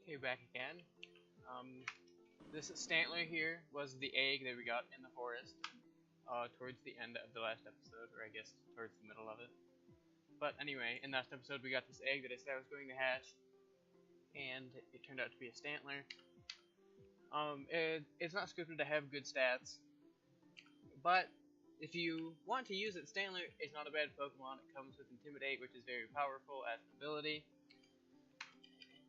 Okay, back again. This Stantler here was the egg that we got in the forest towards the end of the last episode, or I guess towards the middle of it. But anyway, in last episode we got this egg that I said I was going to hatch, and it turned out to be a Stantler. It's not scripted to have good stats, but if you want to use it, Stantler is not a bad Pokemon. It comes with Intimidate, which is very powerful as an ability.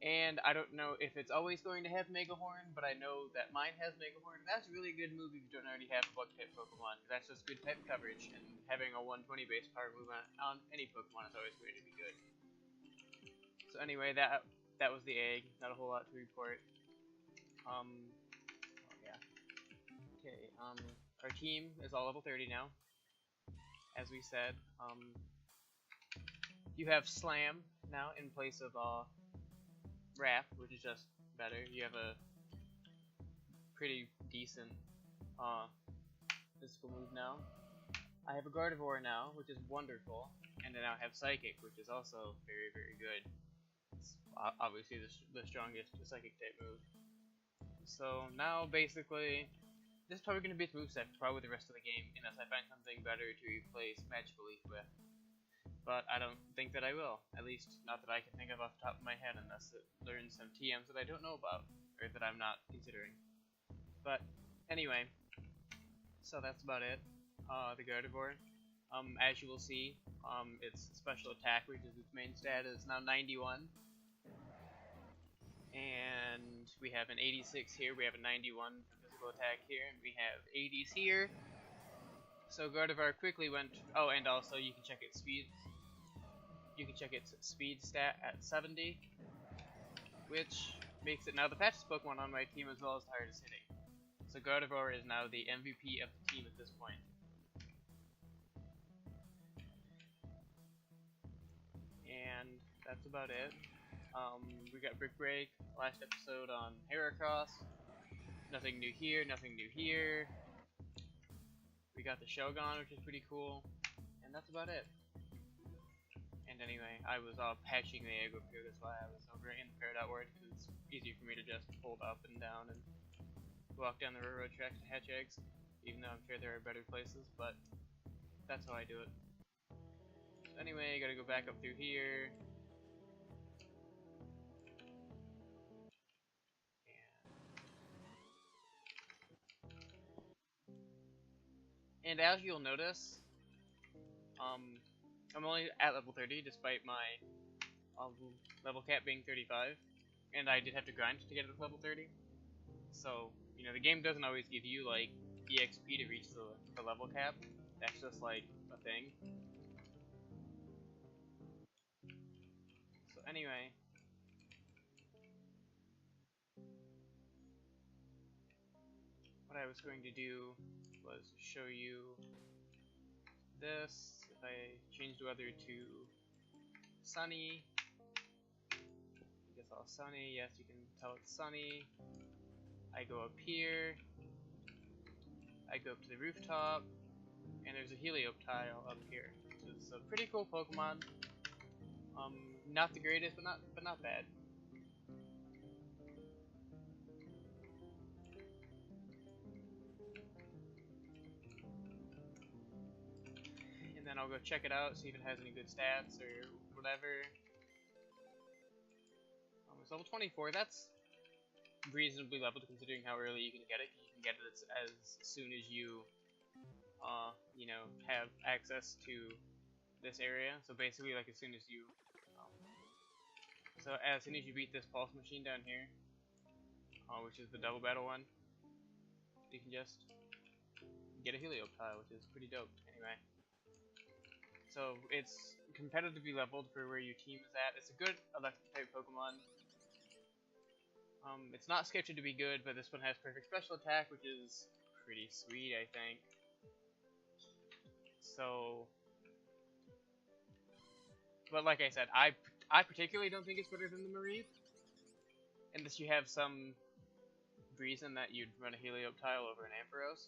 And I don't know if it's always going to have Mega Horn, but I know that mine has Mega Horn. That's a really good move if you don't already have a Bug-type Pokemon, because that's just good type coverage, and having a 120 base power move on any Pokemon is always going to be good. So anyway, that was the egg. Not a whole lot to report. Oh yeah. Okay, our team is all level 30 now. As we said, you have Slam now in place of, Wrap, which is just better. You have a pretty decent physical move now. I have a Gardevoir now, which is wonderful, and then I have Psychic, which is also very, very good. It's obviously the strongest Psychic type move. So now basically, this is probably going to be its moveset for probably the rest of the game, unless I find something better to replace Magical Leaf with. But I don't think that I will. At least, not that I can think of off the top of my head, unless it learns some TMs that I don't know about, or that I'm not considering. But, anyway, so that's about it. The Gardevoir. As you will see, its special attack, which is its main stat, is now 91. And we have an 86 here, we have a 91 for physical attack here, and we have 80s here. So Gardevoir quickly went... Oh, and also you can check its speed. You can check its speed stat at 70, which makes it now the fastest Pokemon on my team as well as the hardest hitting. So Gardevoir is now the MVP of the team at this point. And that's about it. We got Brick Break last episode on Heracross. Nothing new here, nothing new here. We got the Shogun, which is pretty cool. And that's about it. And anyway, I was patching the egg up here, that's why I was over in the Peridot Ward, because it's easy for me to just hold up and down and walk down the railroad tracks to hatch eggs, even though I'm sure there are better places, but that's how I do it. So anyway, gotta go back up through here. And as you'll notice, I'm only at level 30 despite my level cap being 35, and I did have to grind to get it to level 30. So, you know, the game doesn't always give you, like, EXP to reach the level cap. That's just, like, a thing. So anyway, what I was going to do was show you this. If I change the weather to sunny, I guess all sunny, yes, you can tell it's sunny. I go up here, I go up to the rooftop, and there's a Helioptile up here. It's a pretty cool Pokemon. Not the greatest, but not bad. And then I'll go check it out, see if it has any good stats or whatever. It's level 24. That's reasonably leveled considering how early you can get it. You can get it as soon as you, you know, have access to this area. So basically, like as soon as you, as soon as you beat this pulse machine down here, which is the double battle one, you can just get a Helioptile, which is pretty dope. Anyway. So it's competitively leveled for where your team is at. It's a good electric type Pokemon. It's not scripted to be good, but this one has perfect special attack, which is pretty sweet, I think. So, but like I said, I particularly don't think it's better than the Mareep, unless you have some reason that you'd run a Helioptile over an Ampharos.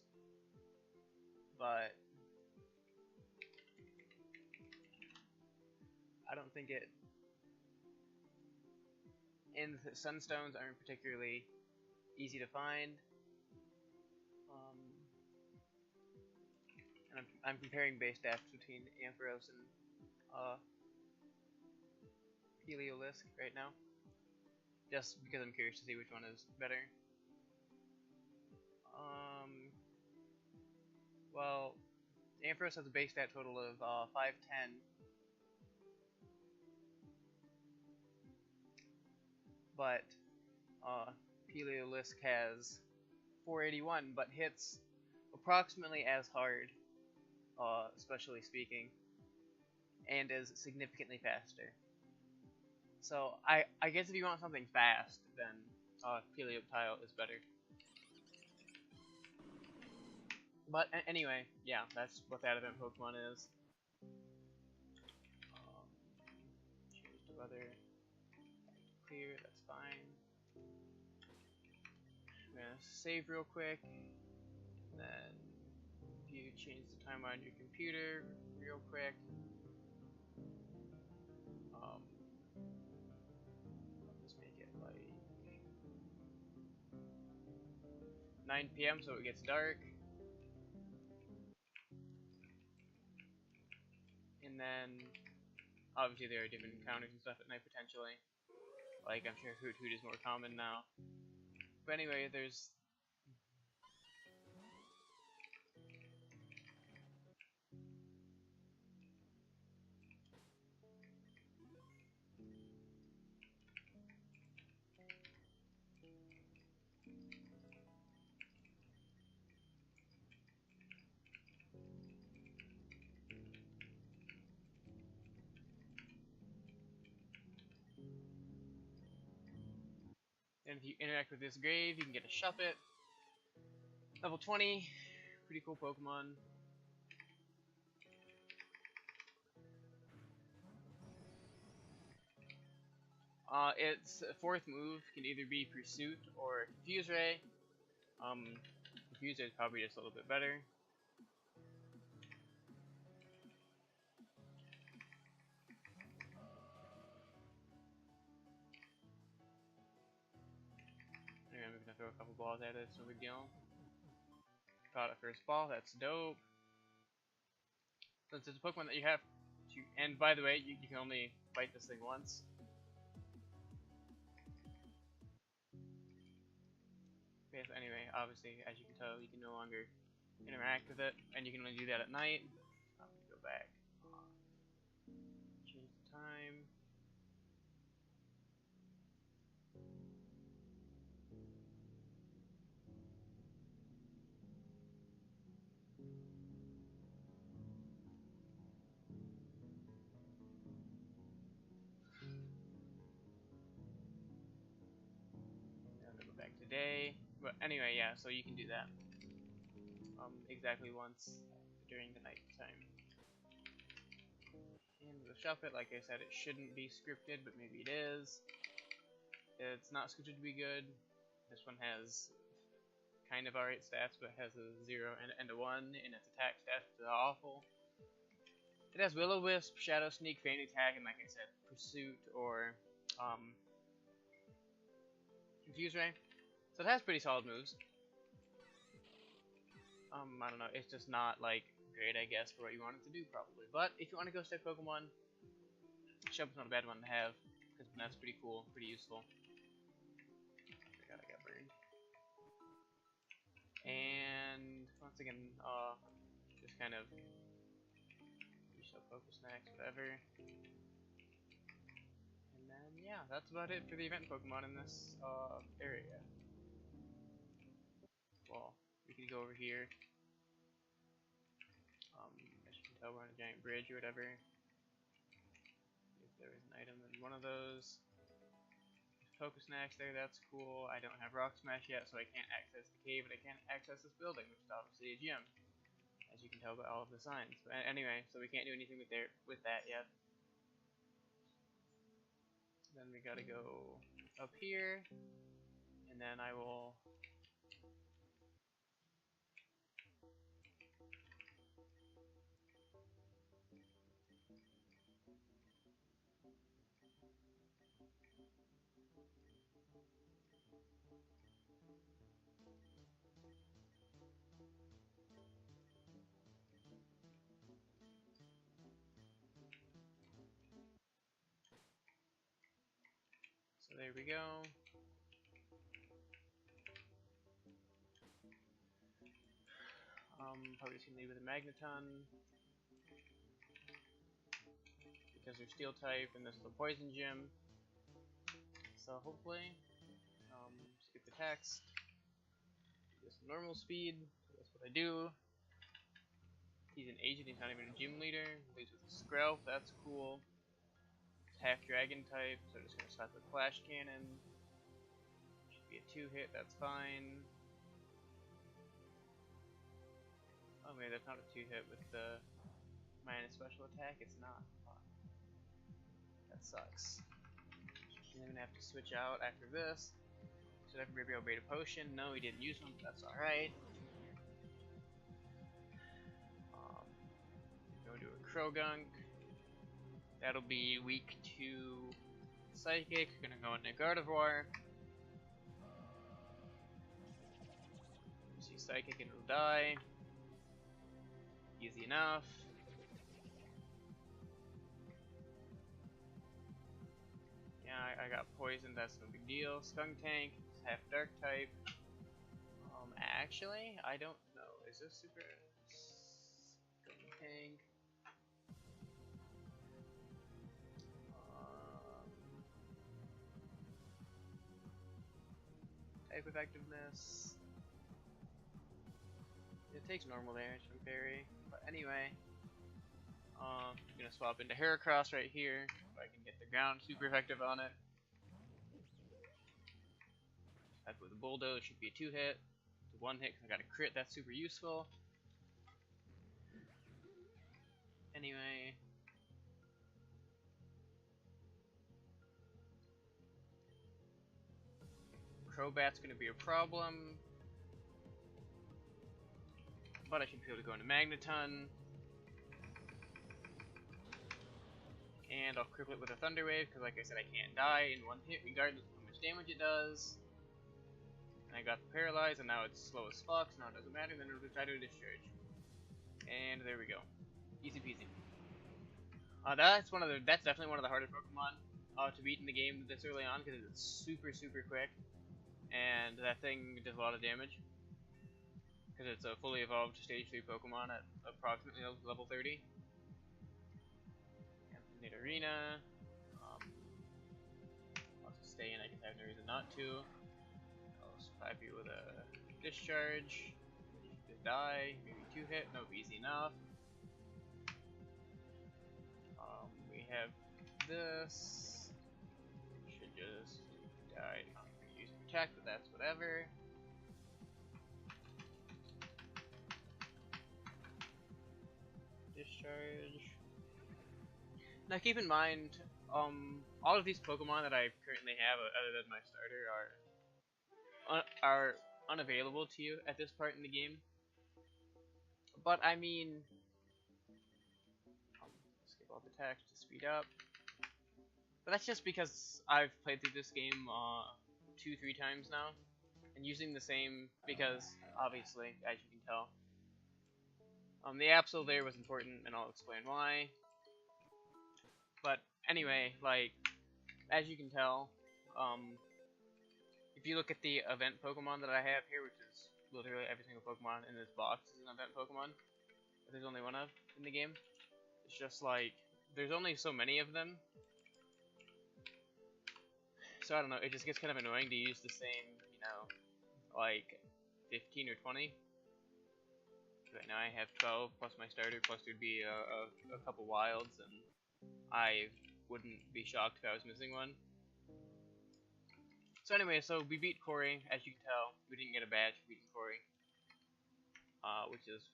But I don't think it And the sunstones aren't particularly easy to find. And I'm comparing base stats between Ampharos and Heliolisk right now, just because I'm curious to see which one is better. Well, Ampharos has a base stat total of 510, but Heliolisk has 481, but hits approximately as hard, especially speaking, and is significantly faster. So I guess if you want something fast, then Helioptile is better. But anyway, yeah, that's what that event Pokemon is. Change the weather. Clear, that's fine. I'm gonna save real quick, and then if you change the timeline on your computer real quick, I'll just make it like 9 p.m. so it gets dark, and then obviously there are different encounters and stuff at night potentially. Like I'm sure Hoot Hoot is more common now. But anyway, there's and if you interact with this grave, you can get a Shuppet. Level 20, pretty cool Pokemon. Its fourth move can either be Pursuit or Confuse Ray. Confuse Ray is probably just a little bit better. Anyway, I'm gonna throw a couple balls at it, it's no big deal. Caught a first ball, that's dope. Since it's a Pokemon that you have to, and by the way, you can only fight this thing once. Okay, so anyway, obviously, as you can tell, you can no longer interact with it, and you can only do that at night. I'm gonna go back. Change the time. I'm gonna go back today. But anyway, yeah, so you can do that. Exactly once during the night time. And the Shuppet, like I said, it shouldn't be scripted, but maybe it is. It's not scripted to be good. This one has kind of alright stats, but has a 0 and a 1 in its attack stats, which is awful. It has Will-O-Wisp, Shadow Sneak, Feint Attack, and like I said, Pursuit or Confuse Ray. So it has pretty solid moves. I don't know, it's just not like great, I guess, for what you want it to do, probably. But if you want to go step Pokemon, Shuppet's not a bad one to have, because that's pretty cool, pretty useful. I got burned. And once again, just kind of do some focus next, whatever. And then yeah, that's about it for the event Pokemon in this area. Well, we could go over here. As you can tell, we're on a giant bridge or whatever. If there is an item in one of those. Focus next there, that's cool. I don't have Rock Smash yet, so I can't access the cave, and I can't access this building, which is obviously a gym, as you can tell by all of the signs. But anyway, so we can't do anything with that yet. Then we gotta go up here, and then I will So there we go. Probably just gonna leave with a Magneton because they're Steel type and this is a Poison Gym. So hopefully, skip the text. Just normal speed. That's what I do. He's an agent. He's not even a gym leader. He plays with a Skrelf. That's cool. Half Dragon type, so I'm just gonna stop with Flash Cannon. Should be a 2-hit. That's fine. Oh, maybe that's not a 2-hit with the minus special attack. It's not. Fuck. That sucks. And I'm gonna have to switch out after this. Should I maybe obey a potion? No, he didn't use one, but that's alright. Go to a Krogunk. That'll be weak to Psychic. Gonna go into Gardevoir. See Psychic and it'll die. Easy enough. Yeah, I got poisoned, that's no big deal. Skuntank, half dark type. Actually, I don't know. Is this super Skuntank? Type effectiveness. It takes normal damage from Fairy. But anyway, I'm gonna swap into Heracross right here so I can get the ground super effective on it. That's with a Bulldoze, should be a 2-hit. It's a 1-hit because I got a crit, that's super useful. Anyway. Crobat's gonna be a problem. But I should be able to go into Magneton. And I'll cripple it with a Thunder Wave, because like I said, I can't die in 1 hit, regardless of how much damage it does. And I got the Paralyze, and now it's slow as fuck, so now it doesn't matter, then it'll try to discharge. And there we go. Easy peasy. That's definitely one of the harder Pokemon to beat in the game this early on, because it's super, super quick. And that thing does a lot of damage. Because it's a fully evolved Stage 3 Pokemon at approximately level 30. Need Arena. I'll just stay in, I can have no reason not to. I'll slap you with a Discharge. Just die. Maybe 2-hit. Nope, easy enough. We have this. Should just die. Not gonna use Protect, but that's whatever. Discharge. Now keep in mind, all of these Pokemon that I currently have, other than my starter, are unavailable to you at this part in the game. But I mean, skip all the text to speed up. But that's just because I've played through this game 2-3 times now, and using the same because obviously, as you can tell, the Absol there was important, and I'll explain why. But anyway, like, as you can tell, if you look at the event Pokemon that I have here, which is literally every single Pokemon in this box is an event Pokemon, that there's only one of in the game. It's just like, there's only so many of them. So I don't know, it just gets kind of annoying to use the same, you know, like 15 or 20. Right now I have 12 plus my starter, plus there'd be a couple wilds, and I wouldn't be shocked if I was missing one. So anyway, so we beat Corey, as you can tell. We didn't get a badge for beating Corey. Which is,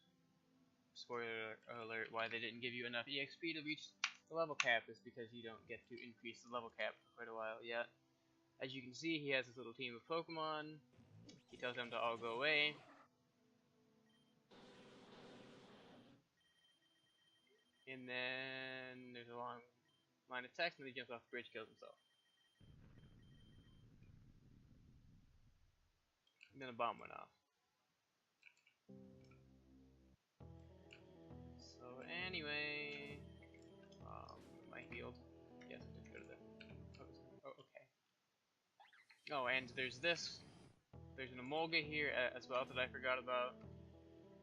spoiler alert, why they didn't give you enough EXP to reach the level cap is because you don't get to increase the level cap for quite a while yet. As you can see, he has his little team of Pokemon. He tells them to all go away. And then there's a long line of text, and then he jumps off the bridge, kills himself. And then a bomb went off. So anyway, am I healed? Yes, I took go to the. Oh, okay. Oh, and there's this. There's an Emolga here as well that I forgot about.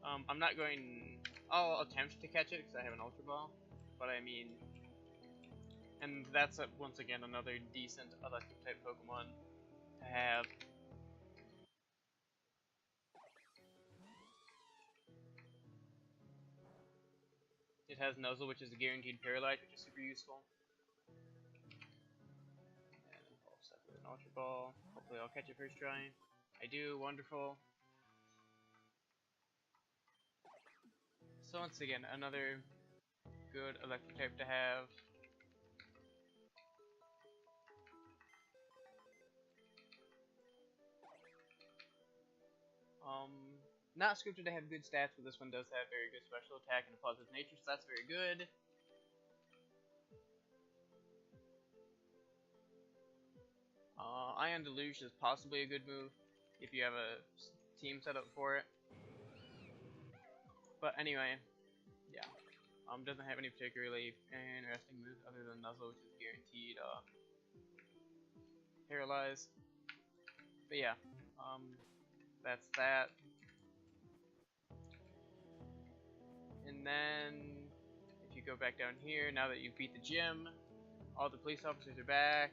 I'm not going. I'll attempt to catch it because I have an Ultra Ball, but I mean, and that's once again another decent electric type Pokemon to have. It has Nuzzle, which is a guaranteed Paralyze, which is super useful. And I'll set with an Ultra Ball. Hopefully I'll catch it first try. I do, wonderful. So once again, another good electric type to have. Not scripted to have good stats, but this one does have very good special attack and a positive nature, so that's very good. Ion Deluge is possibly a good move if you have a team set up for it. But anyway, yeah. Doesn't have any particularly interesting moves other than Nuzzle, which is guaranteed Paralyze. But yeah, that's that. And then, if you go back down here, now that you've beat the gym, all the police officers are back.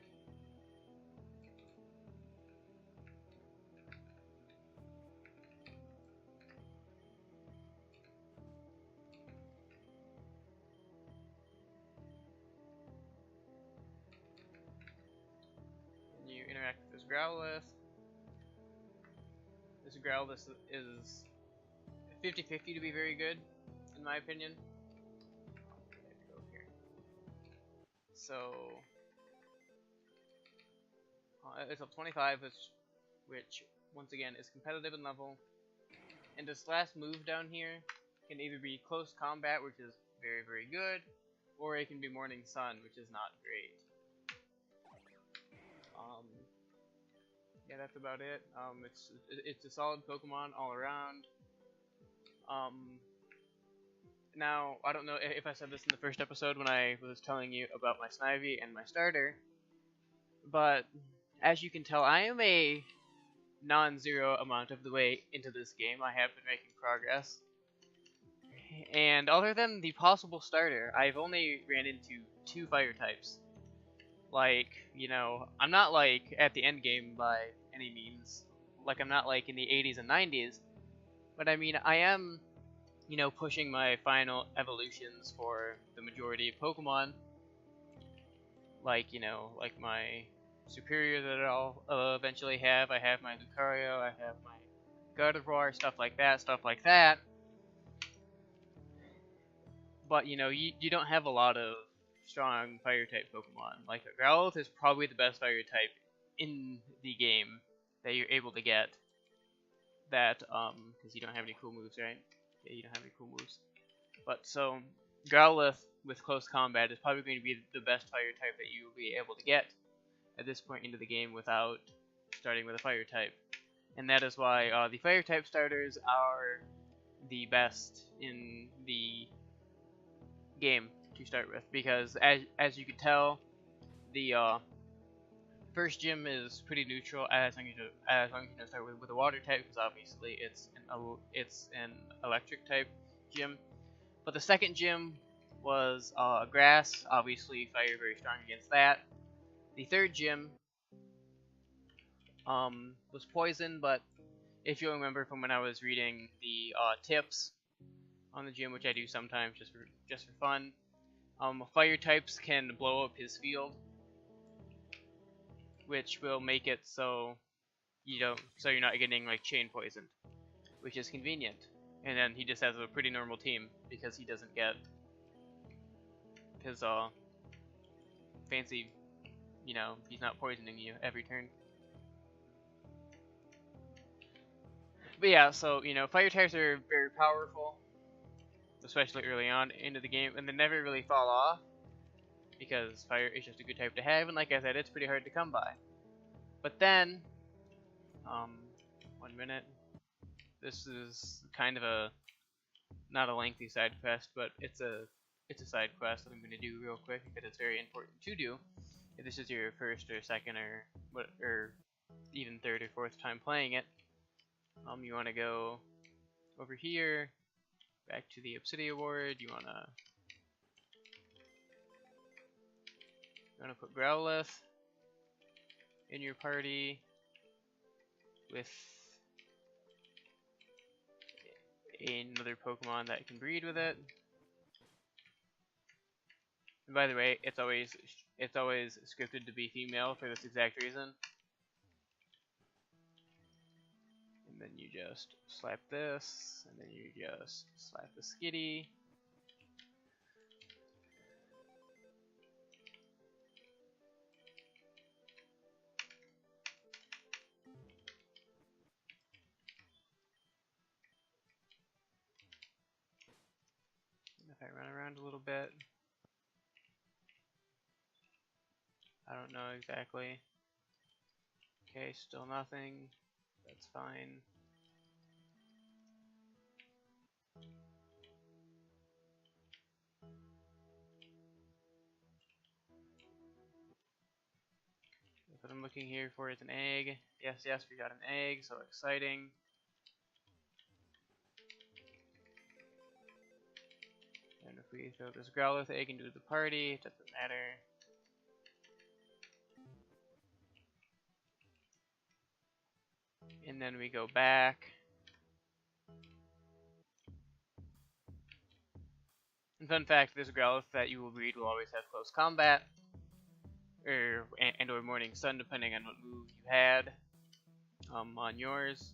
And you interact with this Growlithe. This Growlithe is 50-50 to be very good, in my opinion. Go here. So it's up 25, which once again is competitive in level. And this last move down here can either be close combat, which is very, very good, or it can be Morning Sun, which is not great. Yeah, that's about it. It's a solid Pokemon all around. Now, I don't know if I said this in the first episode when I was telling you about my Snivy and my starter, but as you can tell, I am a non-zero amount of the way into this game. I have been making progress. And other than the possible starter, I've only ran into 2 fire types. Like, you know, I'm not like at the end game by any means. Like, I'm not like in the 80s and 90s. But I mean, I am, you know, pushing my final evolutions for the majority of Pokemon. Like, you know, like my superior that I'll eventually have. I have my Lucario, I have my Gardevoir, stuff like that. But, you know, you don't have a lot of strong fire type Pokemon. Like, Growlithe is probably the best fire type in the game that you're able to get. That, because you don't have any cool moves, right? Yeah, you don't have any cool moves. But, so, Growlithe with close combat is probably going to be the best fire type that you'll be able to get at this point into the game without starting with a fire type. And that is why the fire type starters are the best in the game to start with, because as you can tell, the first gym is pretty neutral as long as you start with a water type, because obviously it's an electric type gym. But the second gym was grass, obviously fire very strong against that. The third gym was poison, but if you'll remember from when I was reading the tips on the gym, which I do sometimes just for fun, fire types can blow up his field, which will make it so you're not getting like chain poisoned, which is convenient. And then he just has a pretty normal team because he doesn't get his fancy, you know, he's not poisoning you every turn. But yeah, so, you know, fire types are very powerful, especially early on into the game, and they never really fall off, because fire is just a good type to have, and like I said, it's pretty hard to come by. But then, 1 minute, this is kind of not a lengthy side quest, but it's a side quest that I'm going to do real quick, because it's very important to do if this is your first or second or even third or fourth time playing it, you want to go over here, back to the Obsidian Award. You wanna put Growlithe in your party with another Pokemon that can breed with it. And by the way, it's always scripted to be female for this exact reason. And then you just slap this, and then you just slap the Skitty. And if I run around a little bit, I don't know exactly. Okay, still nothing. That's fine. What I'm looking here for is an egg. Yes, we got an egg, so exciting. And if we throw this Growlithe egg into the party, it doesn't matter. And then we go back. And fun fact, this Growlithe that you will breed will always have close combat, or Morning Sun, depending on what move you had on yours.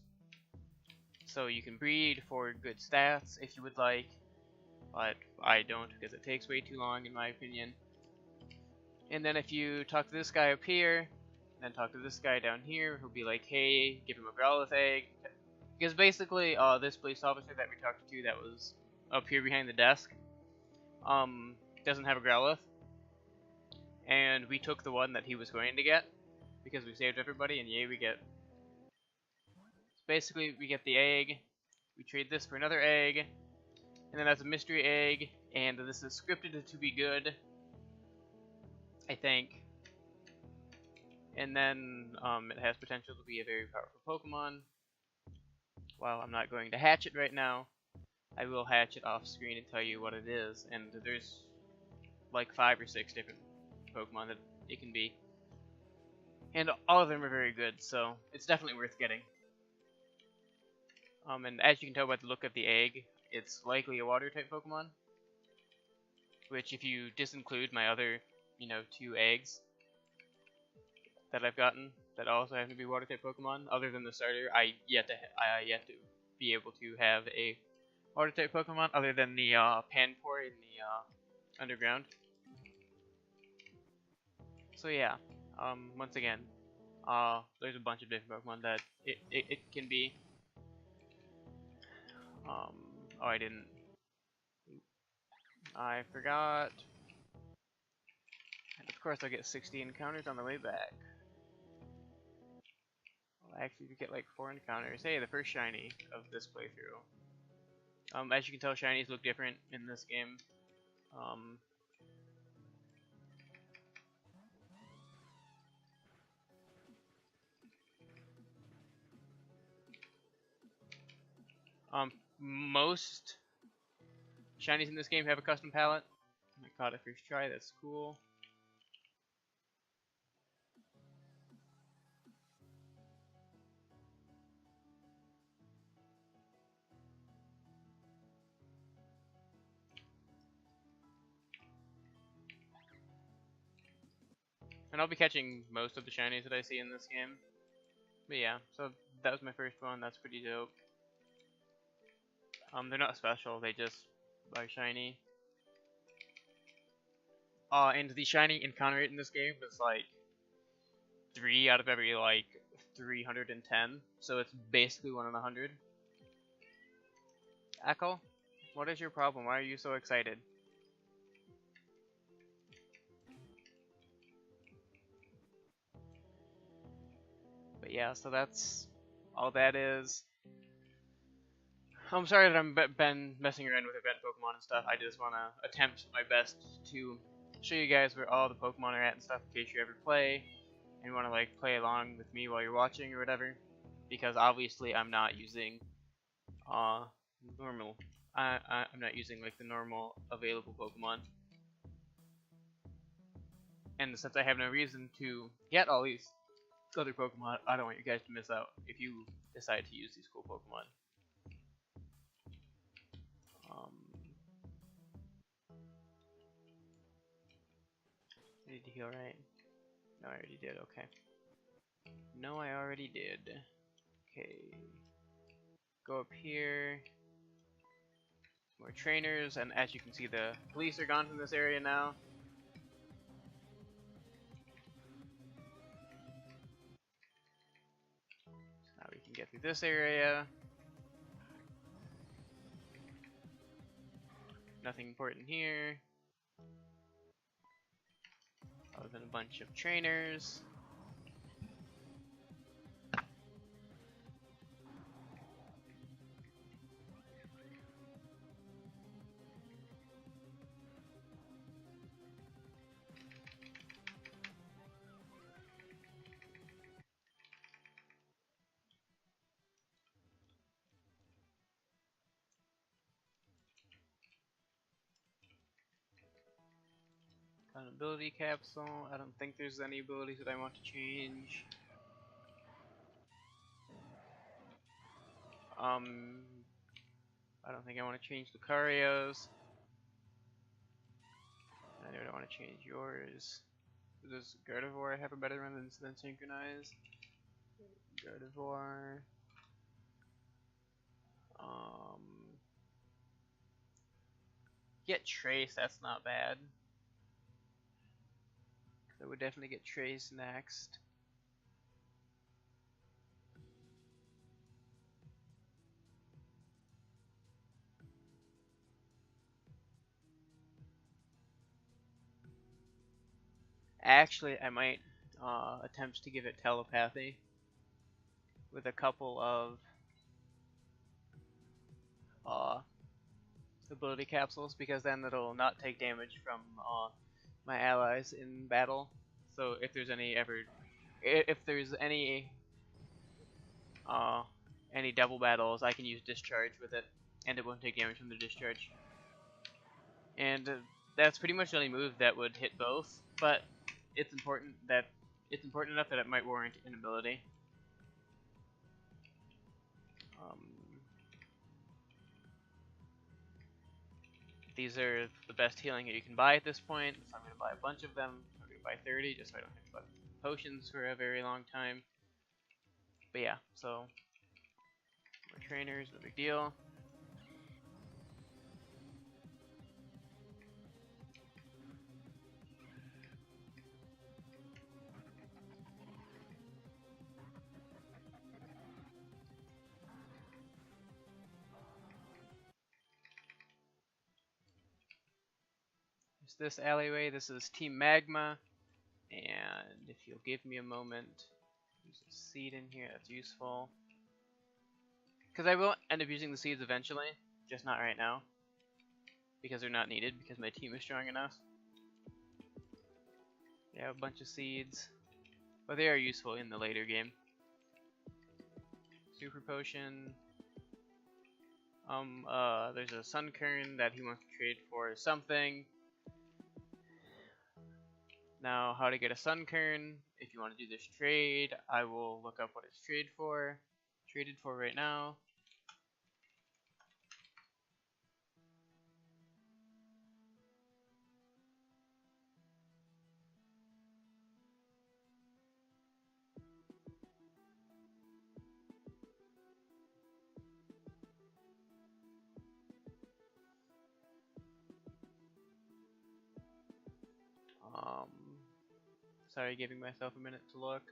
So you can breed for good stats if you would like, but I don't because it takes way too long in my opinion. And then if you talk to this guy up here, then talk to this guy down here, who'll be like, hey, give him a Growlithe egg. Because basically, this police officer that we talked to that was up here behind the desk, doesn't have a Growlithe. And we took the one that he was going to get, because we saved everybody, and yay, we get... So basically, we get the egg, we trade this for another egg, and then that's a mystery egg, and this is scripted to be good, I think. And then it has potential to be a very powerful Pokemon. While I'm not going to hatch it right now, I will hatch it off screen and tell you what it is. And there's like 5 or 6 different Pokemon that it can be. And all of them are very good, so it's definitely worth getting. And as you can tell by the look of the egg, it's likely a water-type Pokemon. Which, if you disinclude my other, 2 eggs that I've gotten that also happen to be water-type Pokemon, other than the starter, I yet to be able to have a water-type Pokemon other than the Panpour in the underground. So yeah, once again, there's a bunch of different Pokemon that it can be. Oh, I forgot. And of course I'll get 60 encounters on the way back. Well, actually, you get like 4 encounters. Hey, the first shiny of this playthrough. As you can tell, shinies look different in this game. Most shinies in this game have a custom palette. I caught it first try, that's cool. And I'll be catching most of the shinies that I see in this game. But yeah, so that was my first one, that's pretty dope. They're not special, they just are shiny. And the shiny encounter rate in this game is like 3 out of every like 310, so it's basically 1 in 100. Echo, what is your problem? Why are you so excited? But yeah, so that's all that is. I'm sorry that I've been messing around with event Pokemon and stuff. I just want to attempt my best to show you guys where all the Pokemon are at and stuff in case you ever play. and you want to like play along with me while you're watching or whatever, because obviously I'm not using normal. I'm not using like the normal available Pokemon, and since I have no reason to get all these other Pokemon, I don't want you guys to miss out if you decide to use these cool Pokemon. I need to heal, right? No, I already did. Okay. No, I already did. Okay. Go up here. More trainers, and as you can see, the police are gone from this area now. So now we can get through this area. Nothing important here. Other than a bunch of trainers. An ability capsule. I don't think there's any abilities that I want to change. I don't think I want to change Lucario's. I don't want to change yours. Does Gardevoir have a better run than Synchronized? Gardevoir. Get Trace, that's not bad. I would definitely get Trace next. Actually, I might attempt to give it Telepathy with a couple of ability capsules, because then it'll not take damage from my allies in battle. So if there's any any double battles, I can use Discharge with it, and it won't take damage from the Discharge. And that's pretty much the only move that would hit both, but it's important enough that it might warrant an ability. These are the best healing that you can buy at this point, so I'm going to buy a bunch of them. I'm going to buy 30 just so I don't have to buy potions for a very long time. But yeah, so more trainers, no big deal. This alleyway, this is Team Magma, and if you'll give me a moment, there's a seed in here that's useful, because I will end up using the seeds eventually, just not right now, because they're not needed, because my team is strong enough. Yeah, a bunch of seeds, but they are useful in the later game. Super Potion. There's a Sunkern that he wants to trade for something. Now, how to get a Sunkern? If you want to do this trade, I will look up what it's traded for right now. Sorry, giving myself a minute to look.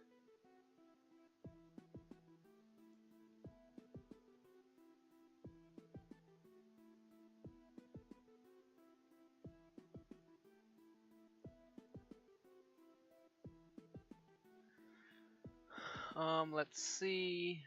Let's see.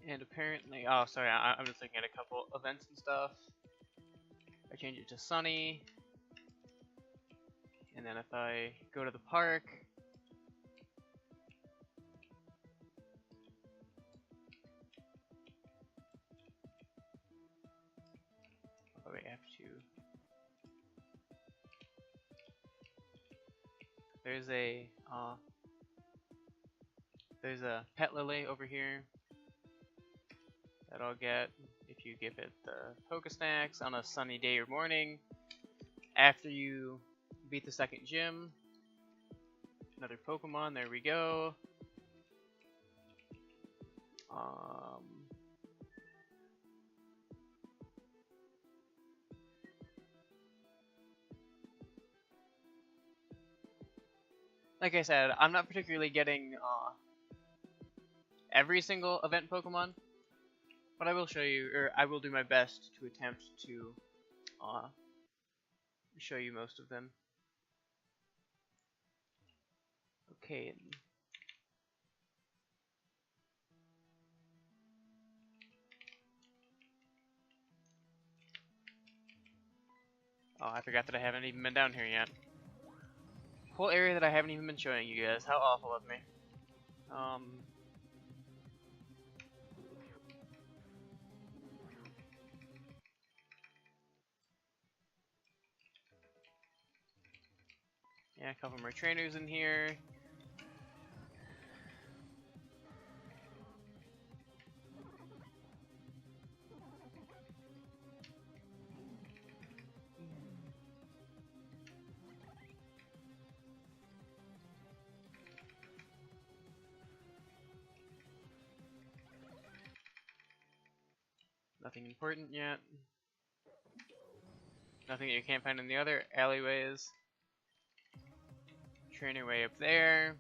And apparently, oh sorry, I'm just looking at a couple events and stuff. I change it to sunny, and then if I go to the park, oh wait, I have to. There's a pet lily over here that I'll get if you give it the Poke Snacks on a sunny day or morning. After you beat the second gym, another Pokemon, there we go. Like I said, I'm not particularly getting every single event Pokemon, but I will show you, or I will do my best to attempt to show you most of them. Okay. Oh, I forgot that I haven't even been down here yet. Whole area that I haven't even been showing you guys. How awful of me. Yeah, a couple more trainers in here. Nothing important yet. Nothing that you can't find in the other alleyways. Trainer way up there.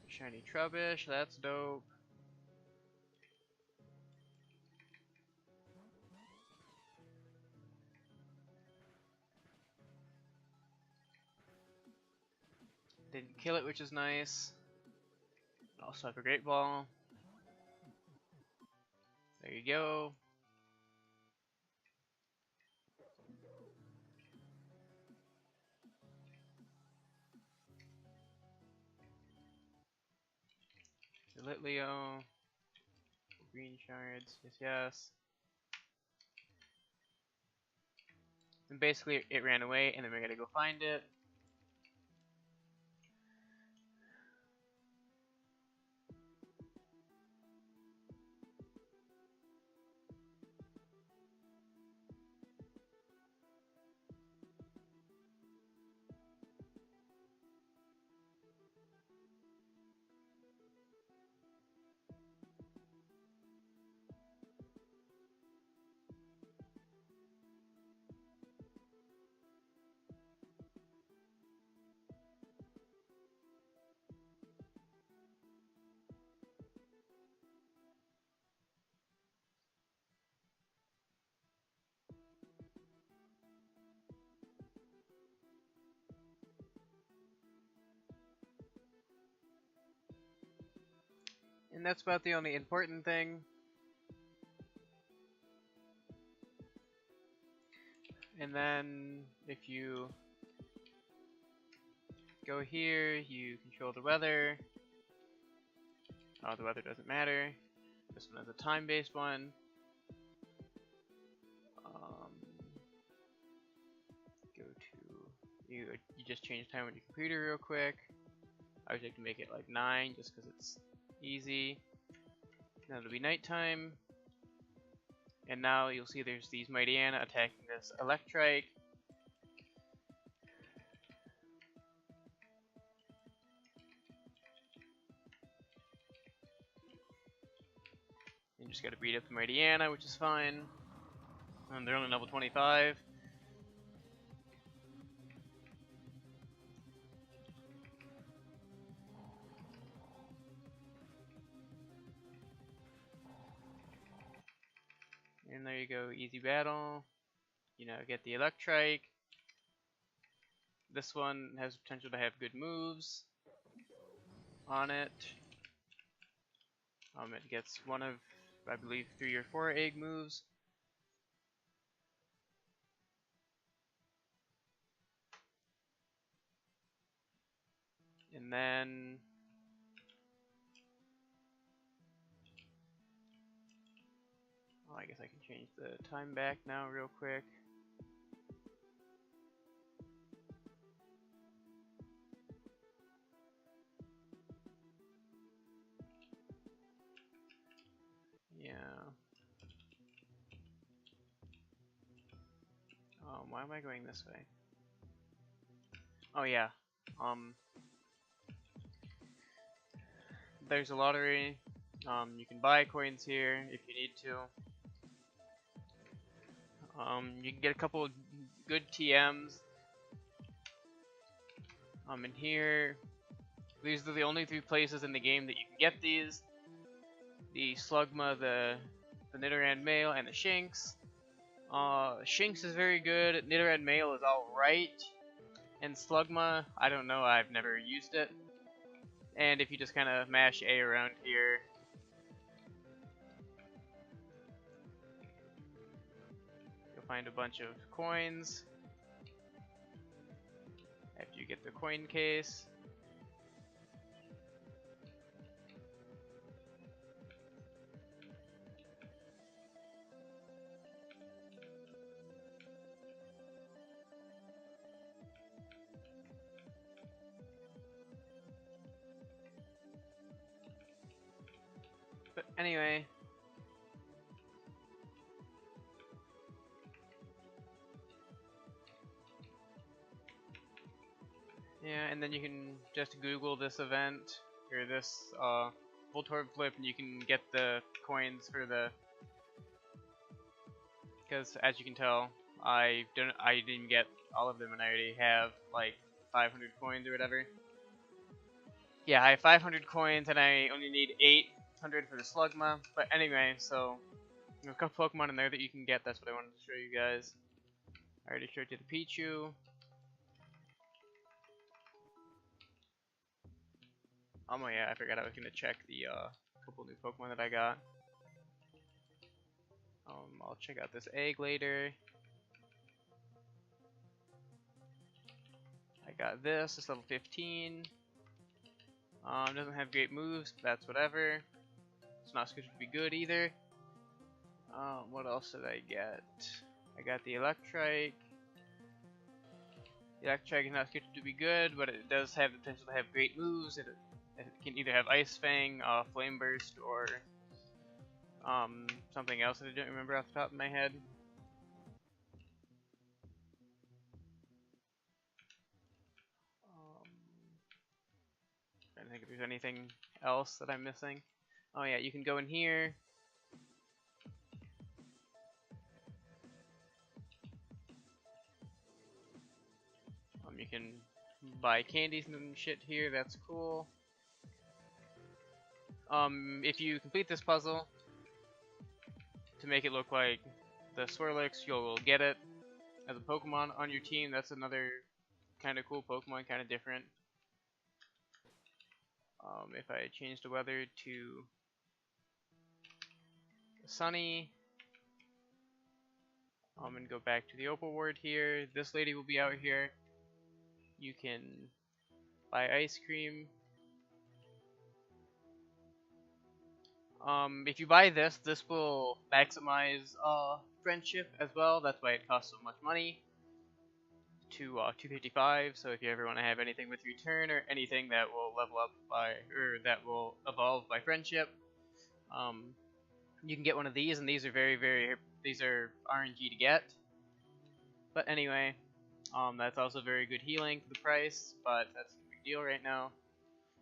Shiny Trubbish, that's dope. Didn't kill it, which is nice. Also have a Great Ball. There you go. Litleo. Green shards, yes. And basically it ran away and then we gotta go find it. And that's about the only important thing. And then if you go here, you control the weather. Oh, the weather doesn't matter. This one is a time-based one. Go to you just change time on your computer real quick. I would like to make it like 9 just because it's easy. Now it'll be nighttime. And now you'll see there's these Mightyena attacking this Electrike. You just gotta beat up the Mightyena, which is fine. And they're only level 25. And there you go, easy battle. You know, get the Electrike. This one has potential to have good moves on it. It gets one of, I believe, 3 or 4 egg moves. And then I guess I can change the time back now real quick. Yeah. Why am I going this way? Oh yeah. There's a lottery. You can buy coins here if you need to. You can get a couple of good TMs. In here, these are the only 3 places in the game that you can get these. The Slugma, the Nidoran male, and the Shinx. Shinx is very good, Nidoran male is alright, and Slugma, I don't know, I've never used it. And if you just kind of mash A around here, you'll find a bunch of coins after you get the coin case. But anyway, yeah, and then you can just Google this event or this Voltorb flip, and you can get the coins for the. Because as you can tell, I didn't get all of them, and I already have like 500 coins or whatever. Yeah, I have 500 coins, and I only need 800 for the Slugma. But anyway, so there's a couple Pokemon in there that you can get. That's what I wanted to show you guys. I already showed you the Pichu. Oh yeah, I forgot I was gonna check the couple new Pokemon that I got. I'll check out this egg later. I got this. It's level 15. Doesn't have great moves, but that's whatever. It's not supposed to be good either. What else did I get? I got the Electrike. The Electrike is not scheduled to be good, but it does have the potential to have great moves. It can either have Ice Fang, Flame Burst, or something else that I don't remember off the top of my head. Trying to think if there's anything else that I'm missing. Oh yeah, you can go in here. You can buy candies and shit here. That's cool. If you complete this puzzle to make it look like the Swirlix, you'll get it as a Pokemon on your team. That's another kind of cool Pokemon, kind of different. If I change the weather to sunny, and go back to the Opal Ward here, this lady will be out here. You can buy ice cream. If you buy this, this will maximize friendship as well. That's why it costs so much money. To 255. So if you ever want to have anything with return or anything that will level up by or that will evolve by friendship, you can get one of these, and these are these are RNG to get. But anyway, that's also very good healing for the price, but that's no big deal right now.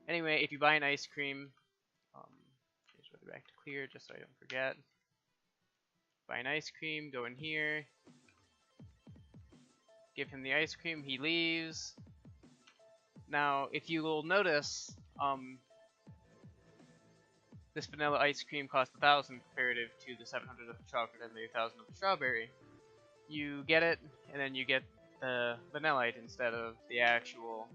Anyway, if you buy an ice cream, here's weather back to clear just so I don't forget. Buy an ice cream, go in here, give him the ice cream, he leaves. Now, if you will notice, this vanilla ice cream costs 1,000 comparative to the 700 of the chocolate and the 1,000 of the strawberry. You get it, and then you get the vanillite instead of the actual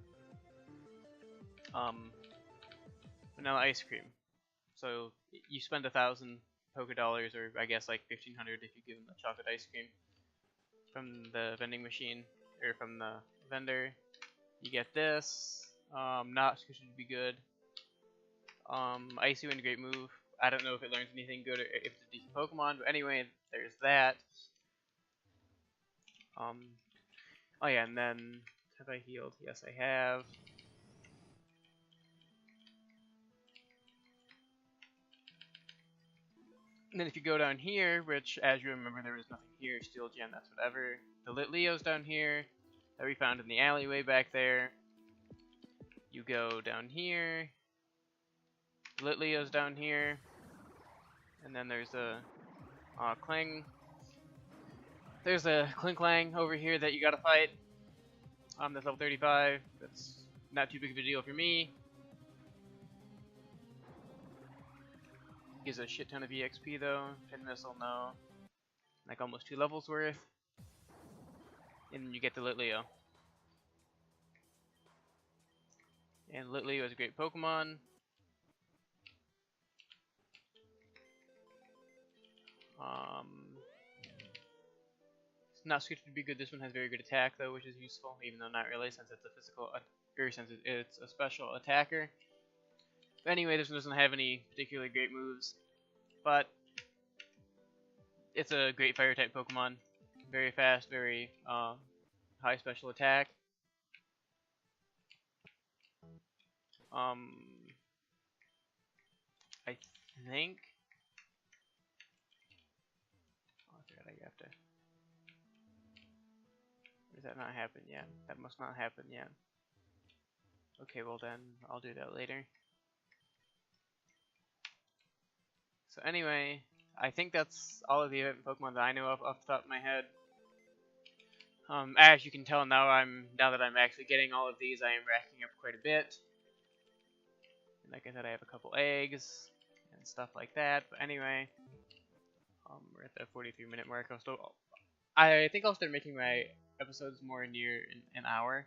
vanilla ice cream. So you spend 1,000 Poké Dollars, or I guess like 1,500 if you give them the chocolate ice cream from the vending machine, or from the vendor. You get this. Not should be good. Icy Wind, great move. I don't know if it learns anything good or if it's a decent Pokemon, but anyway, there's that. Oh yeah, and then have I healed? Yes, I have. And then if you go down here, which, as you remember, there was nothing here, Steel Gem, that's whatever. The Litleo's down here, that we found in the alleyway back there. You go down here. Litleo's down here. And then there's a Kling. There's a Klinklang over here that you gotta fight. That's level 35. That's not too big of a deal for me. Gives a shit ton of EXP though. Pin Missile, no. Like almost 2 levels worth. And you get the Litleo. And Litleo is a great Pokemon. It's not scripted to be good. This one has very good attack though, which is useful, even though not really, since it's a physical, or since it's a special attacker. But anyway, this one doesn't have any particularly great moves, but it's a great fire type Pokemon. Very fast, very high special attack. I think. Oh, I have to. Does that not happen yet? That must not happen yet. Okay, well then I'll do that later. So anyway, I think that's all of the event Pokemon that I know of off the top of my head. As you can tell now, now that I'm actually getting all of these, I am racking up quite a bit. And like I said, I have a couple eggs and stuff like that. But anyway, we're at the 43-minute mark. I think I'll start making my episodes more near an hour,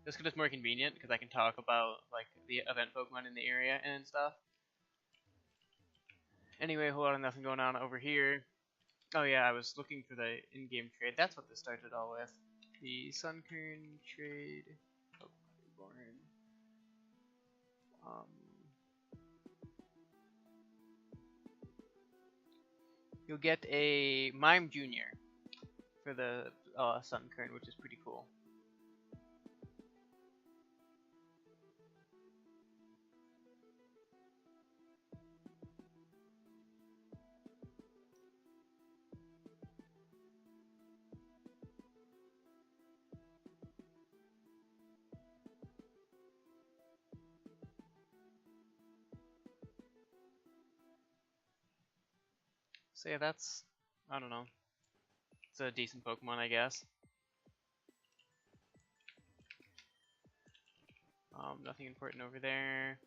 just because it's more convenient, because I can talk about like the event Pokemon in the area and stuff. Anyway, a whole lot of nothing going on over here. Oh yeah, I was looking for the in-game trade. That's what this started all with. The Sunkern trade. Oh, Reborn. You'll get a Mime Jr. for the Sunkern, which is pretty cool. So yeah, that's, I don't know, it's a decent Pokemon, I guess. Nothing important over there.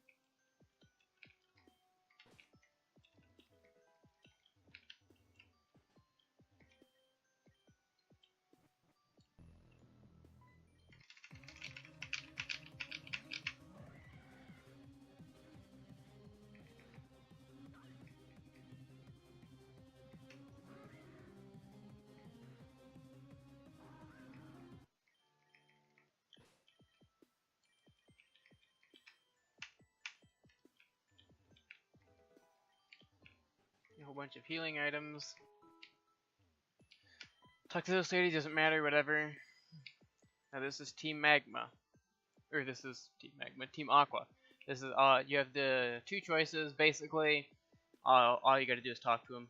A whole bunch of healing items. Talk to those ladies, doesn't matter, whatever. Now this is Team Magma. Or this is Team Magma, Team Aqua. This is, you have the 2 choices, basically. All you gotta do is talk to them.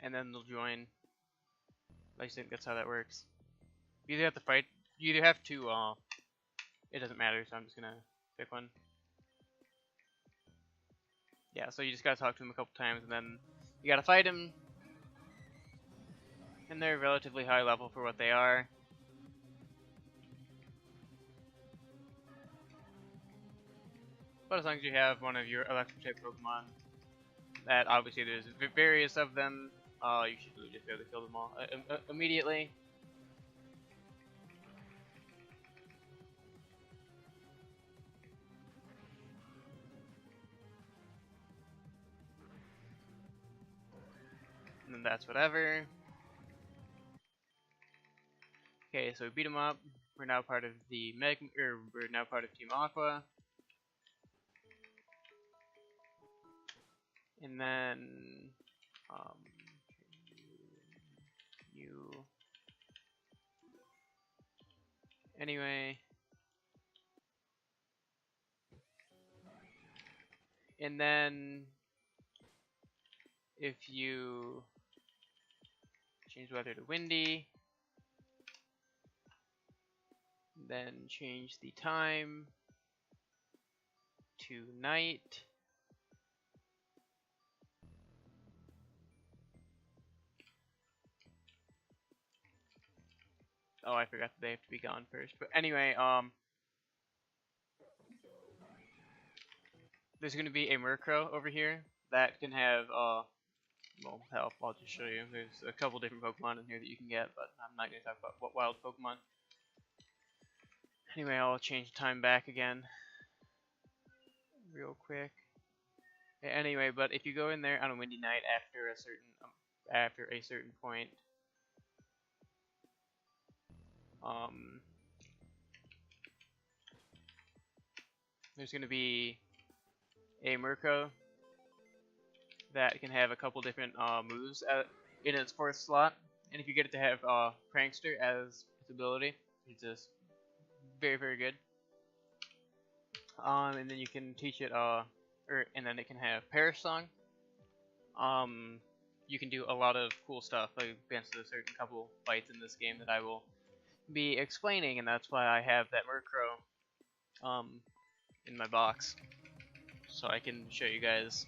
And then they'll join. I think that's how that works. You either have to fight, you either have to, it doesn't matter, so I'm just gonna pick one. Yeah, so you just gotta talk to them a couple times, and then you gotta fight them. And they're relatively high level for what they are. but as long as you have one of your electric type Pokemon, that obviously there's various of them, you should really just be able to kill them all immediately. And then that's whatever. Okay, so we beat him up. We're now part of the we're now part of Team Aqua. And then you anyway. And then if you change weather to windy, then change the time to night. Oh, I forgot that they have to be gone first. But anyway, there's going to be a Murkrow over here that can have, well, help, I'll just show you. There's a couple different Pokemon in here that you can get, but I'm not going to talk about what wild Pokemon. Anyway, I'll change the time back again real quick. Anyway, but if you go in there on a windy night after a certain point, there's going to be a Murkrow that can have a couple different moves in its fourth slot, and if you get it to have Prankster as its ability, it's just very, very good. And then you can teach it, and then it can have Perish Song. You can do a lot of cool stuff against a certain couple fights in this game that I will be explaining, and that's why I have that Murkrow in my box, so I can show you guys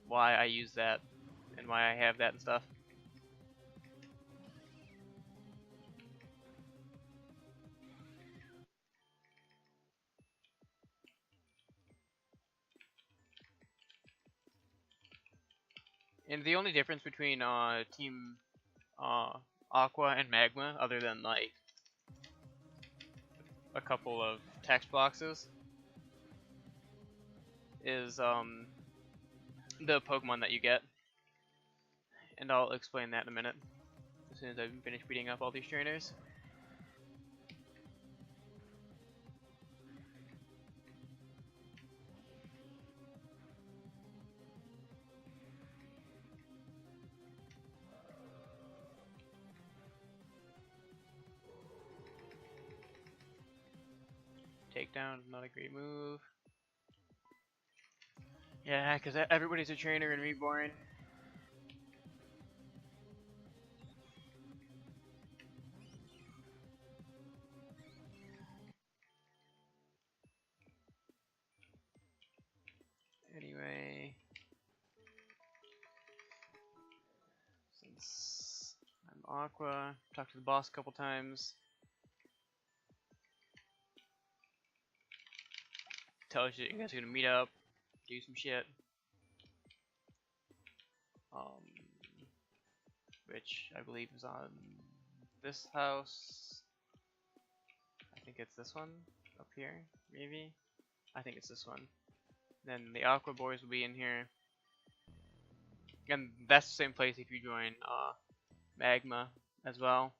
why I use that and why I have that and stuff. And the only difference between Team Aqua and Magma, other than like a couple of text boxes, is the Pokemon that you get. And I'll explain that in a minute, as soon as I've finished beating up all these trainers. Takedown is not a great move. Yeah, because everybody's a trainer in Reborn. Anyway, since I'm Aqua, talked to the boss a couple times. Tells you guys are gonna meet up, do some shit. Which I believe is on this house. I think it's this one up here, maybe. I think it's this one. Then the Aqua Boys will be in here, and that's the same place if you join Magma as well.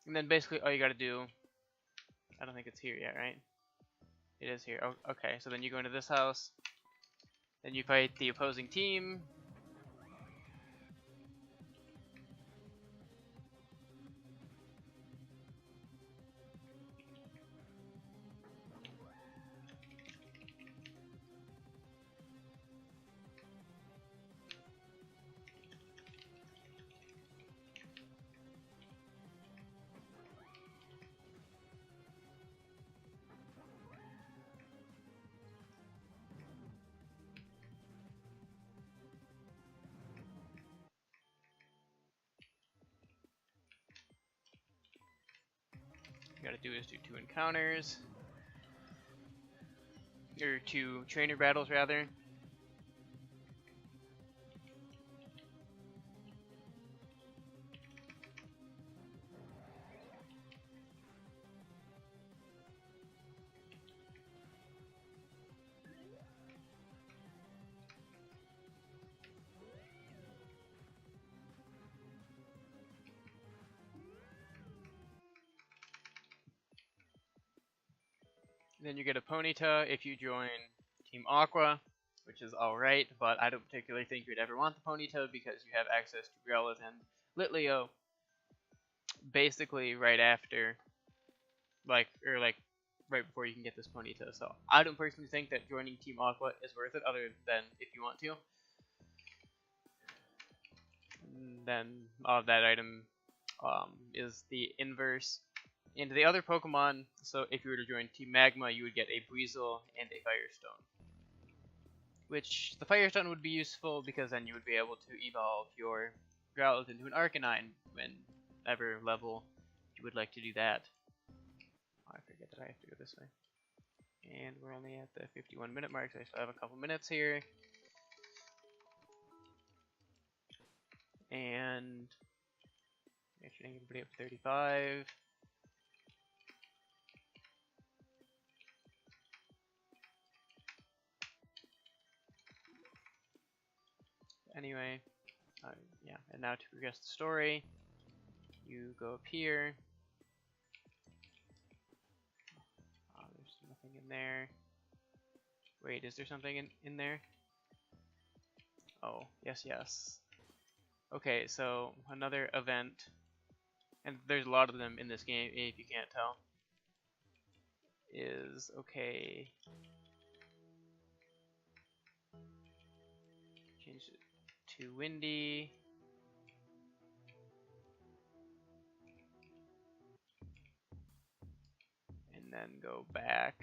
And then basically all you gotta do, I don't think it's here yet, right? It is here. Oh, okay, so then you go into this house, then you fight the opposing team. You gotta do is do 2 encounters. or 2 trainer battles rather. Then you get a Ponyta if you join Team Aqua, which is alright, but I don't particularly think you'd ever want the Ponyta because you have access to Growlithe and Litleo basically right after, like right before you can get this Ponyta. So I don't personally think that joining Team Aqua is worth it, other than if you want to. And then that item is the inverse. And the other Pokemon, so if you were to join Team Magma, you would get a Breezel and a Firestone. Which, the Firestone would be useful because then you would be able to evolve your Growlithe into an Arcanine whenever level you would like to do that. Oh, I forget that I have to go this way. And we're only at the 51-minute mark, so I still have a couple minutes here. And actually, I'm going to put it up to 35. Anyway, yeah, and now to progress the story, you go up here. Oh, there's nothing in there. Wait, is there something in there? Oh, yes, yes. Okay, so another event, and there's a lot of them in this game, if you can't tell, is, okay, change it to windy. And then go back.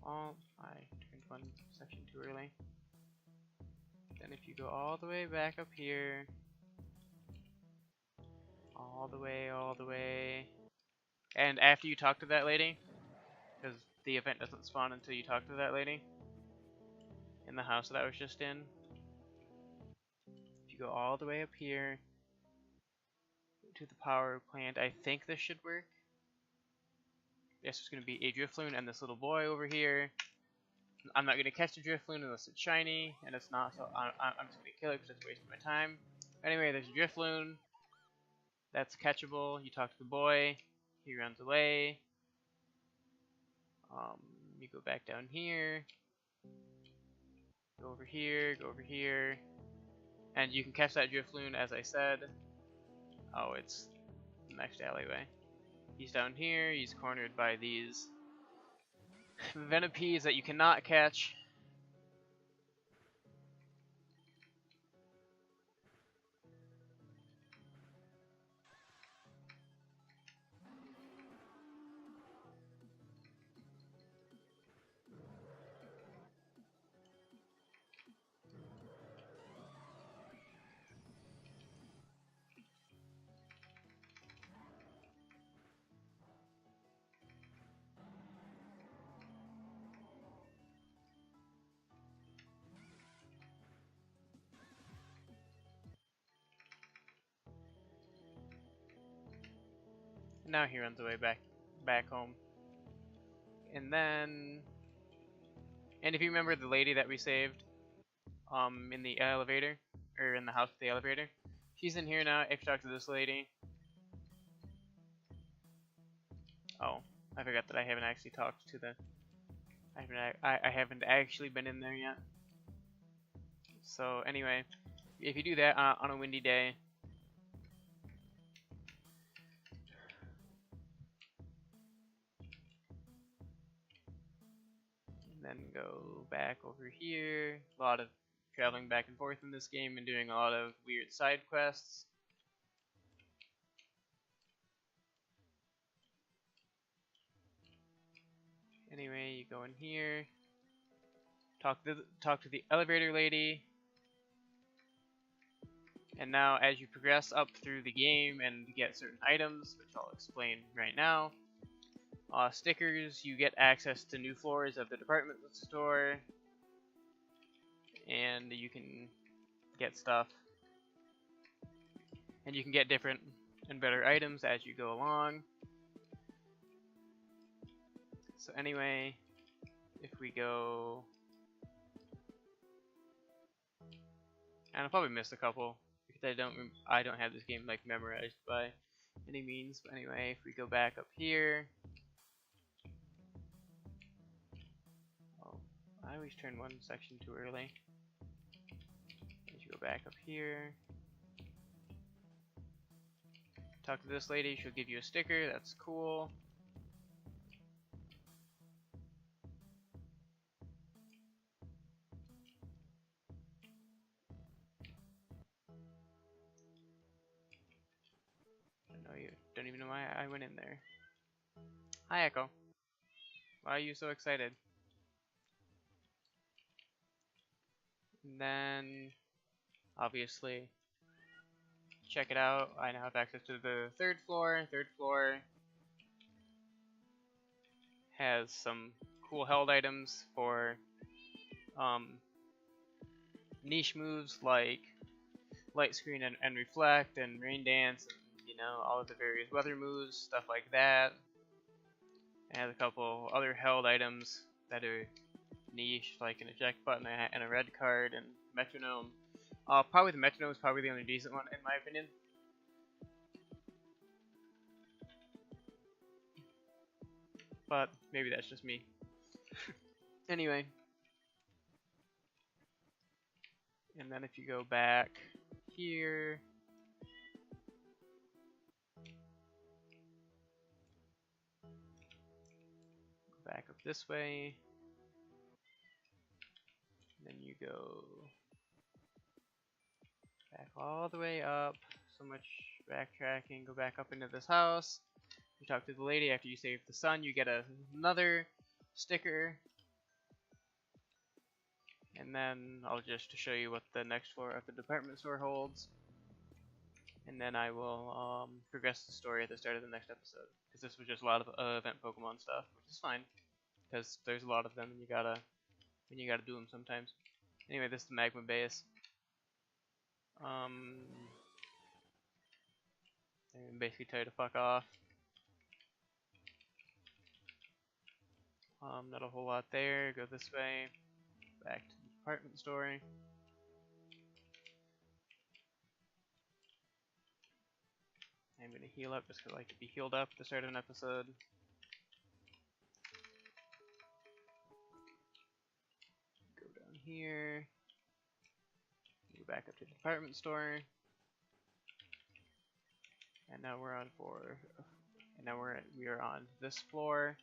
Oh, I turned one section too early. Then if you go all the way back up here, all the way, and after you talk to that lady, because the event doesn't spawn until you talk to that lady in the house that I was just in. If you go all the way up here to the power plant, I think this should work. Yes, there's going to be a Drifloon and this little boy over here. I'm not going to catch the Drifloon unless it's shiny, and it's not, so I'm just going to kill it because it's wasting my time. Anyway, there's a Drifloon. That's catchable. You talk to the boy. He runs away. You go back down here. Go over here. And you can catch that Drifloon, as I said. Oh, it's the next alleyway. He's down here. He's cornered by these Venopees that you cannot catch. Now he runs away back home. And then, and if you remember the lady that we saved in the elevator, or in the house with the elevator, she's in here now. If you talk to this lady, oh, I forgot that I haven't actually talked to the, I haven't actually been in there yet. So anyway, if you do that on a windy day, then go back over here. A lot of traveling back and forth in this game and doing a lot of weird side quests. Anyway, you go in here, talk to the elevator lady, and now as you progress up through the game and get certain items, which I'll explain right now, Stickers, you get access to new floors of the department store, and you can get stuff. And you can get different and better items as you go along. So anyway, if we go... And I'll probably miss a couple, because I don't have this game like memorized by any means. But anyway, if we go back up here... Oh, I always turn one section too early. As you go back up here... Talk to this lady, she'll give you a sticker, that's cool. Don't even know why I went in there. Hi Echo. Why are you so excited? And then, obviously, check it out. I now have access to the third floor. Third floor has some cool held items for niche moves like light screen and reflect and rain dance, and, you know, all of the various weather moves, stuff like that. It has a couple other held items that are niche, like an eject button and a red card and metronome. Probably the metronome is probably the only decent one in my opinion. But maybe that's just me. Anyway. And then if you go back here, go back up this way, and then you go back all the way up. So much backtracking. Go back up into this house. You talk to the lady. After you save the sun, you get another sticker. And then I'll just show you what the next floor of the department store holds. And then I will progress the story at the start of the next episode. Because this was just a lot of event Pokemon stuff, which is fine. Because there's a lot of them and you gotta do them sometimes. Anyway, this is the magma base. They basically tell you to fuck off. Not a whole lot there. Go this way. Back to the department store. I'm gonna heal up just because I like to be healed up at the start of an episode. Go down here. Go back up to the department store. And now we're on we are on this floor.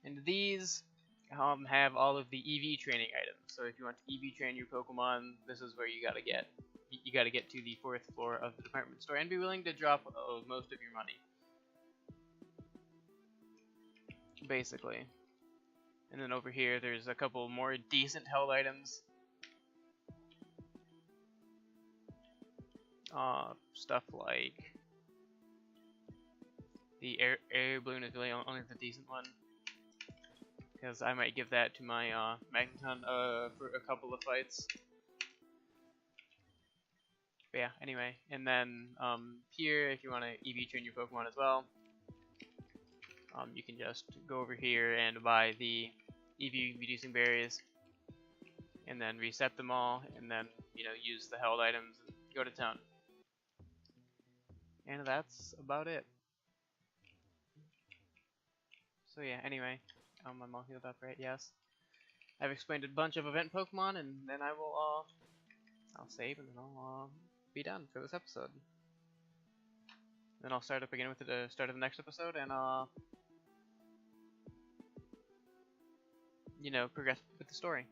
And these have all of the EV training items. So if you want to EV train your Pokemon, this is where you gotta get. You gotta get to the 4th floor of the department store and be willing to drop most of your money. Basically. And then over here, there's a couple more decent held items. Stuff like the air balloon is really only the decent one. Because I might give that to my Magneton for a couple of fights. But yeah, anyway. And then here, if you want to EV train your Pokemon as well, you can just go over here and buy the EV reducing berries. And then reset them all, and then, you know, use the held items and go to town. And that's about it. So yeah, anyway. I'm all healed up, right? Yes. I've explained a bunch of event Pokemon, and then I will, I'll save, and then I'll, be done for this episode. Then I'll start up again with the start of the next episode, and, you know, progress with the story.